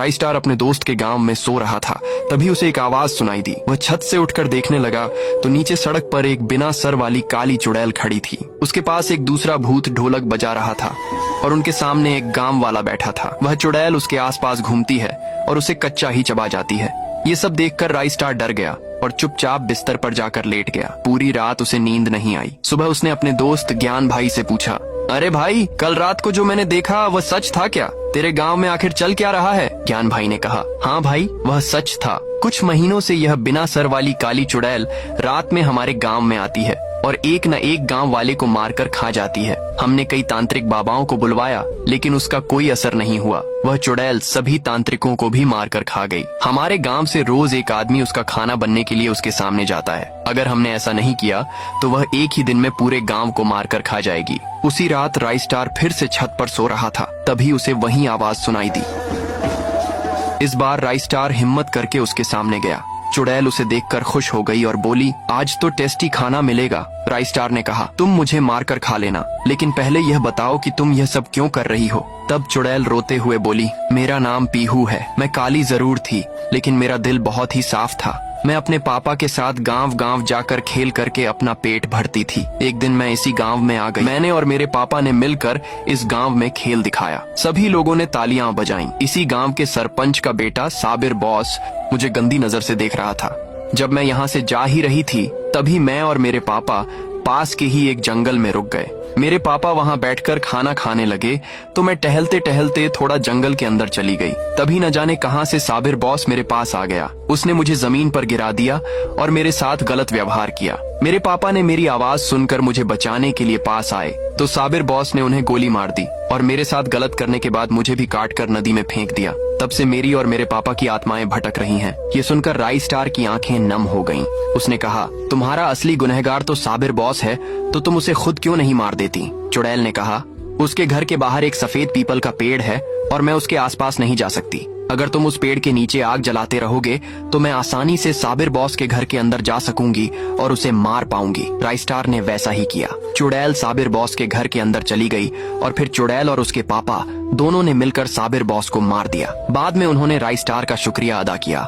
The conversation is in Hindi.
राई स्टार अपने दोस्त के गांव में सो रहा था। तभी उसे एक आवाज सुनाई दी। वह छत से उठकर देखने लगा तो नीचे सड़क पर एक बिना सर वाली काली चुड़ैल खड़ी थी। उसके पास एक दूसरा भूत ढोलक बजा रहा था और उनके सामने एक गांव वाला बैठा था। वह चुड़ैल उसके आसपास घूमती है और उसे कच्चा ही चबा जाती है। ये सब देखकर राई स्टार डर गया और चुपचाप बिस्तर पर जाकर लेट गया। पूरी रात उसे नींद नहीं आई। सुबह उसने अपने दोस्त ज्ञान भाई से पूछा, अरे भाई, कल रात को जो मैंने देखा वह सच था क्या? तेरे गांव में आखिर चल क्या रहा है? ज्ञान भाई ने कहा, हाँ भाई, वह सच था। कुछ महीनों से यह बिना सर वाली काली चुड़ैल रात में हमारे गांव में आती है और एक न एक गांव वाले को मारकर खा जाती है। हमने कई तांत्रिक बाबाओं को बुलवाया लेकिन उसका कोई असर नहीं हुआ। वह चुड़ैल सभी तांत्रिकों को भी मारकर खा गई। हमारे गांव से रोज एक आदमी उसका खाना बनने के लिए उसके सामने जाता है। अगर हमने ऐसा नहीं किया तो वह एक ही दिन में पूरे गांव को मारकर खा जाएगी। उसी रात राई स्टार फिर से छत पर सो रहा था। तभी उसे वही आवाज सुनाई दी। इस बार राई स्टार हिम्मत करके उसके सामने गया। चुड़ैल उसे देखकर खुश हो गई और बोली, आज तो टेस्टी खाना मिलेगा। राई स्टार ने कहा, तुम मुझे मारकर खा लेना, लेकिन पहले यह बताओ कि तुम यह सब क्यों कर रही हो। तब चुड़ैल रोते हुए बोली, मेरा नाम पीहू है। मैं काली जरूर थी लेकिन मेरा दिल बहुत ही साफ था। मैं अपने पापा के साथ गांव गांव जाकर खेल करके अपना पेट भरती थी। एक दिन मैं इसी गांव में आ गई। मैंने और मेरे पापा ने मिलकर इस गांव में खेल दिखाया। सभी लोगों ने तालियां बजाईं। इसी गांव के सरपंच का बेटा साबिर बॉस मुझे गंदी नजर से देख रहा था। जब मैं यहाँ से जा ही रही थी तभी मैं और मेरे पापा पास के ही एक जंगल में रुक गए। मेरे पापा वहाँ बैठकर खाना खाने लगे तो मैं टहलते टहलते थोड़ा जंगल के अंदर चली गई। तभी न जाने कहां से साबिर बॉस मेरे पास आ गया। उसने मुझे जमीन पर गिरा दिया और मेरे साथ गलत व्यवहार किया। मेरे पापा ने मेरी आवाज सुनकर मुझे बचाने के लिए पास आए तो साबिर बॉस ने उन्हें गोली मार दी और मेरे साथ गलत करने के बाद मुझे भी काट कर नदी में फेंक दिया। तब से मेरी और मेरे पापा की आत्माएं भटक रही हैं। ये सुनकर राई स्टार की आंखें नम हो गईं। उसने कहा, तुम्हारा असली गुनहगार तो साबिर बॉस है, तो तुम उसे खुद क्यों नहीं मार देती? चुड़ैल ने कहा, उसके घर के बाहर एक सफेद पीपल का पेड़ है और मैं उसके आसपास नहीं जा सकती। अगर तुम उस पेड़ के नीचे आग जलाते रहोगे तो मैं आसानी से साबिर बॉस के घर के अंदर जा सकूंगी और उसे मार पाऊंगी। राई स्टार ने वैसा ही किया। चुड़ैल साबिर बॉस के घर के अंदर चली गई और फिर चुड़ैल और उसके पापा दोनों ने मिलकर साबिर बॉस को मार दिया। बाद में उन्होंने राई स्टार का शुक्रिया अदा किया।